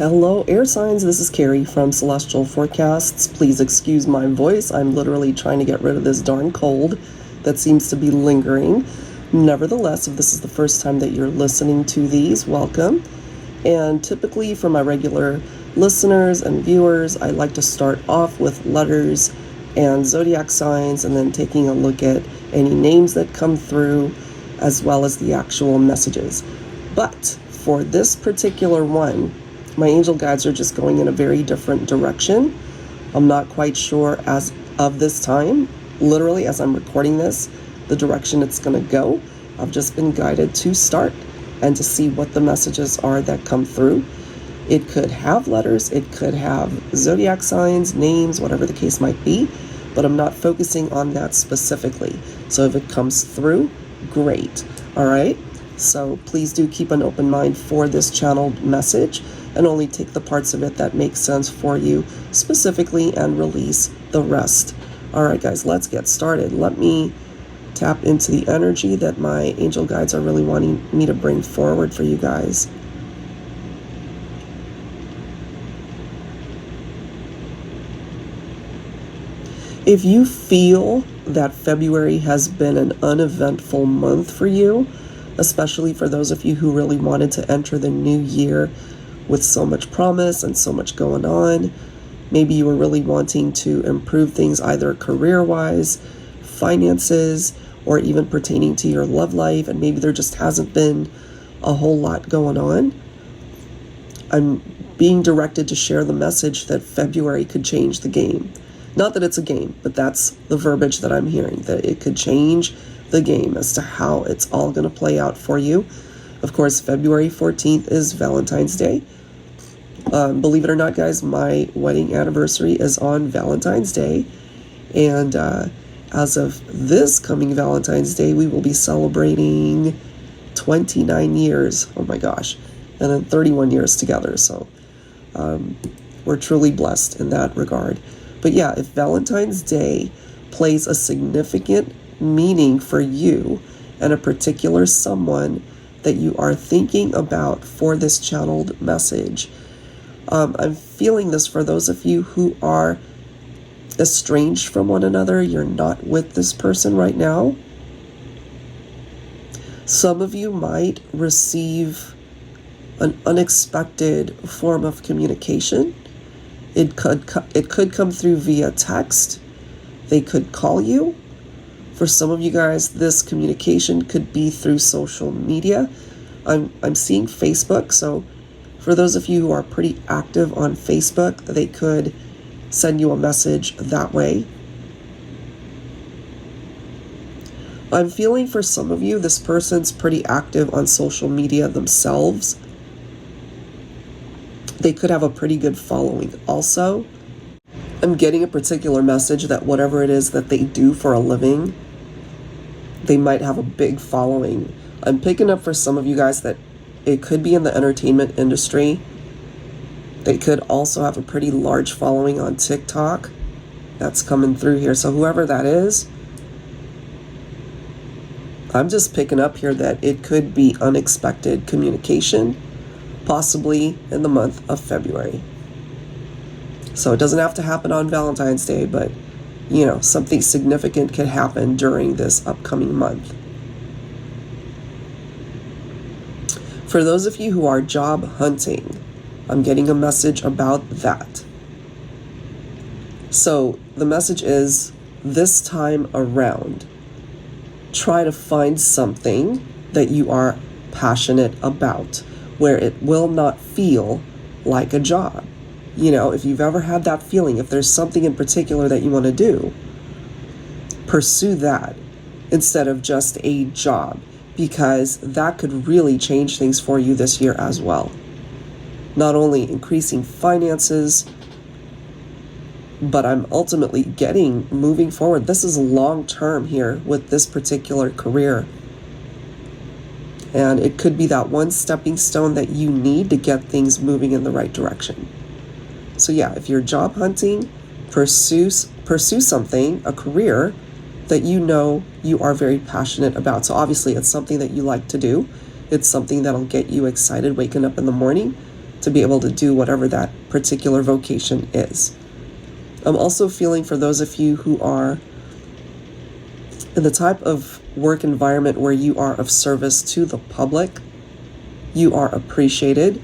Hello, air signs. This is Carrie from Celestial Forecasts. Please excuse my voice. I'm literally trying to get rid of this darn cold that seems to be lingering. Nevertheless, if this is the first time that you're listening to these, welcome. And typically for my regular listeners and viewers, I like to start off with letters and zodiac signs and then taking a look at any names that come through as well as the actual messages. But for this particular one, my angel guides are just going in a very different direction. I'm not quite sure as of this time, literally as I'm recording this, the direction it's going to go. I've just been guided to start and to see what the messages are that come through. It could have letters, it could have zodiac signs, names, whatever the case might be, but I'm not focusing on that specifically. So if it comes through, great. All right. So please do keep an open mind for this channeled message and only take the parts of it that make sense for you specifically and release the rest. All right, guys, let's get started. Let me tap into the energy that my angel guides are really wanting me to bring forward for you guys. If you feel that February has been an uneventful month for you, especially for those of you who really wanted to enter the new year with so much promise and so much going on. Maybe you were really wanting to improve things either career-wise, finances, or even pertaining to your love life, and maybe there just hasn't been a whole lot going on. I'm being directed to share the message that February could change the game. Not that it's a game, but that's the verbiage that I'm hearing, that it could change the game as to how it's all going to play out for you. Of course, February 14th is Valentine's Day. Believe it or not, guys, my wedding anniversary is on Valentine's Day. And as of this coming Valentine's Day, we will be celebrating 29 years. Oh my gosh. And then 31 years together. So we're truly blessed in that regard. But yeah, if Valentine's Day plays a significant meaning for you and a particular someone that you are thinking about for this channeled message, I'm feeling this for those of you who are estranged from one another. You're not with this person right now. Some of you might receive an unexpected form of communication. It could come through via text. They could call you. For some of you guys, this communication could be through social media. I'm seeing Facebook, so for those of you who are pretty active on Facebook, they could send you a message that way. I'm feeling for some of you, this person's pretty active on social media themselves. They could have a pretty good following also. I'm getting a particular message that whatever it is that they do for a living, they might have a big following. I'm picking up for some of you guys that it could be in the entertainment industry. They could also have a pretty large following on TikTok. That's coming through here. So whoever that is, I'm just picking up here that it could be unexpected communication, possibly in the month of February. So it doesn't have to happen on Valentine's Day, but you know, something significant could happen during this upcoming month. For those of you who are job hunting, I'm getting a message about that. So the message is, this time around, try to find something that you are passionate about, where it will not feel like a job. You know, if you've ever had that feeling, if there's something in particular that you want to do, pursue that instead of just a job, because that could really change things for you this year as well. Not only increasing finances, but I'm ultimately getting moving forward. This is long term here with this particular career. And it could be that one stepping stone that you need to get things moving in the right direction. So yeah, if you're job hunting, pursue something, a career that you know you are very passionate about. So obviously it's something that you like to do. It's something that'll get you excited waking up in the morning to be able to do whatever that particular vocation is. I'm also feeling for those of you who are in the type of work environment where you are of service to the public, you are appreciated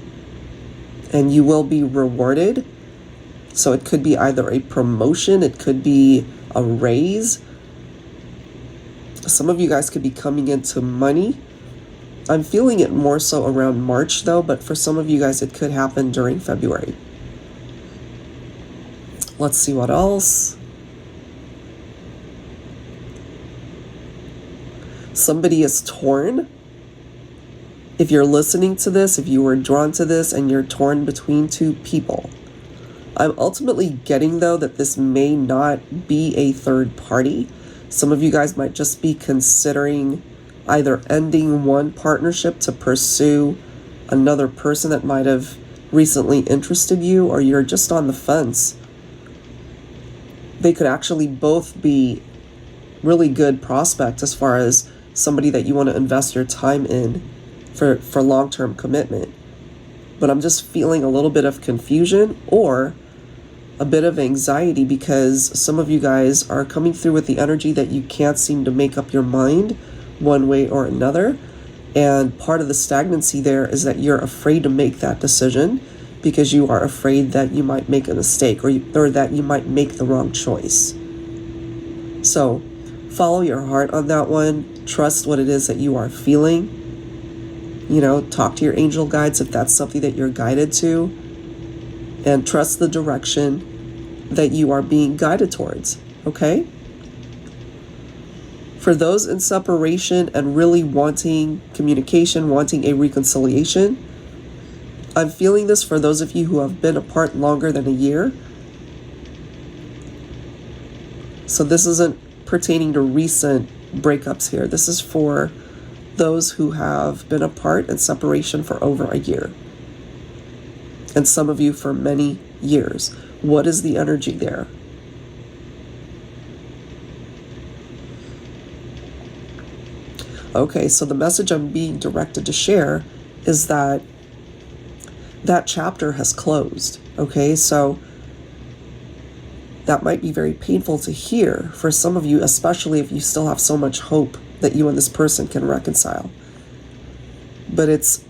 and you will be rewarded. So it could be either a promotion, it could be a raise. Some of you guys could be coming into money. I'm feeling it more so around March though, but for some of you guys it could happen during February. Let's see what else. Somebody is torn. If you're listening to this, if you were drawn to this and you're torn between two people, I'm ultimately getting though that this may not be a third party. Some of you guys might just be considering either ending one partnership to pursue another person that might have recently interested you, or you're just on the fence. They could actually both be really good prospects as far as somebody that you want to invest your time in for long-term commitment. But I'm just feeling a little bit of confusion or a bit of anxiety because some of you guys are coming through with the energy that you can't seem to make up your mind one way or another. And part of the stagnancy there is that you're afraid to make that decision because you are afraid that you might make a mistake or that you might make the wrong choice. So follow your heart on that one. Trust what it is that you are feeling. You know, talk to your angel guides if that's something that you're guided to. And trust the direction that you are being guided towards, okay? For those in separation and really wanting communication, wanting a reconciliation, I'm feeling this for those of you who have been apart longer than a year. So this isn't pertaining to recent breakups here. This is for those who have been apart in separation for over a year. And some of you for many years. What is the energy there? Okay, so the message I'm being directed to share is that chapter has closed. Okay, so that might be very painful to hear for some of you, especially if you still have so much hope that you and this person can reconcile. But it's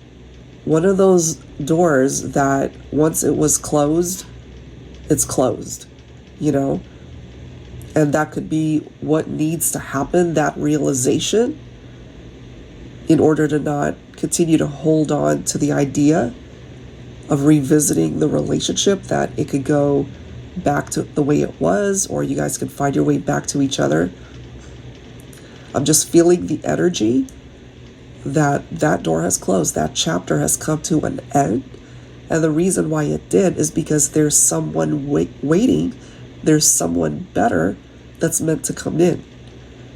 one of those doors that once it was closed, it's closed, you know? And that could be what needs to happen, that realization, in order to not continue to hold on to the idea of revisiting the relationship, that it could go back to the way it was, or you guys could find your way back to each other. I'm just feeling the energy that door has closed, that chapter has come to an end. And the reason why it did is because there's someone waiting, there's someone better that's meant to come in.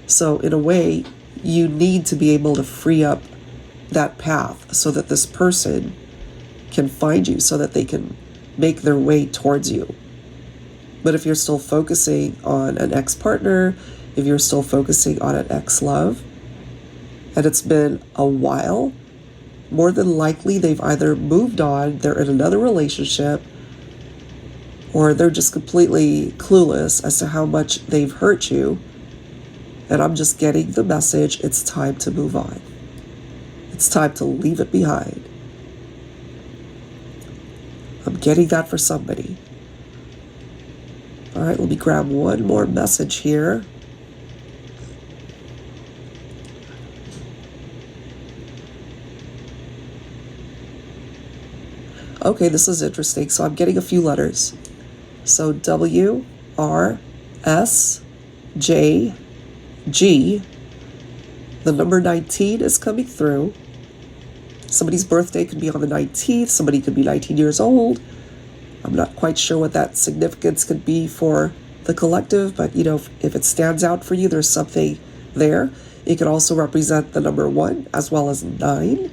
So in a way, you need to be able to free up that path so that this person can find you, so that they can make their way towards you. But if you're still focusing on an ex-partner, if you're still focusing on an ex-love, and it's been a while, more than likely they've either moved on, they're in another relationship, or they're just completely clueless as to how much they've hurt you. And I'm just getting the message, it's time to move on. It's time to leave it behind. I'm getting that for somebody. All right, let me grab one more message here. Okay, this is interesting. So I'm getting a few letters. So W, R, S, J, G. The number 19 is coming through. Somebody's birthday could be on the 19th. Somebody could be 19 years old. I'm not quite sure what that significance could be for the collective, but you know, if it stands out for you, there's something there. It could also represent the number 1 as well as 9.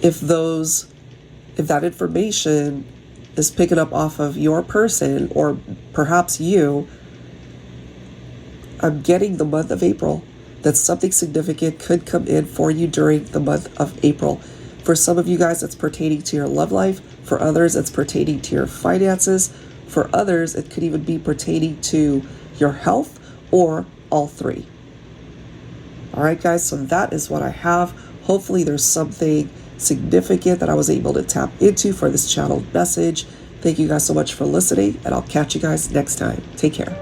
If that information is picking up off of your person or perhaps you, I'm getting the month of April. that something significant could come in for you during the month of April. For some of you guys, it's pertaining to your love life. For others, it's pertaining to your finances. For others, it could even be pertaining to your health or all three. All right, guys, so that is what I have. Hopefully there's something significant that I was able to tap into for this channeled message. Thank you guys so much for listening, and I'll catch you guys next time. Take care.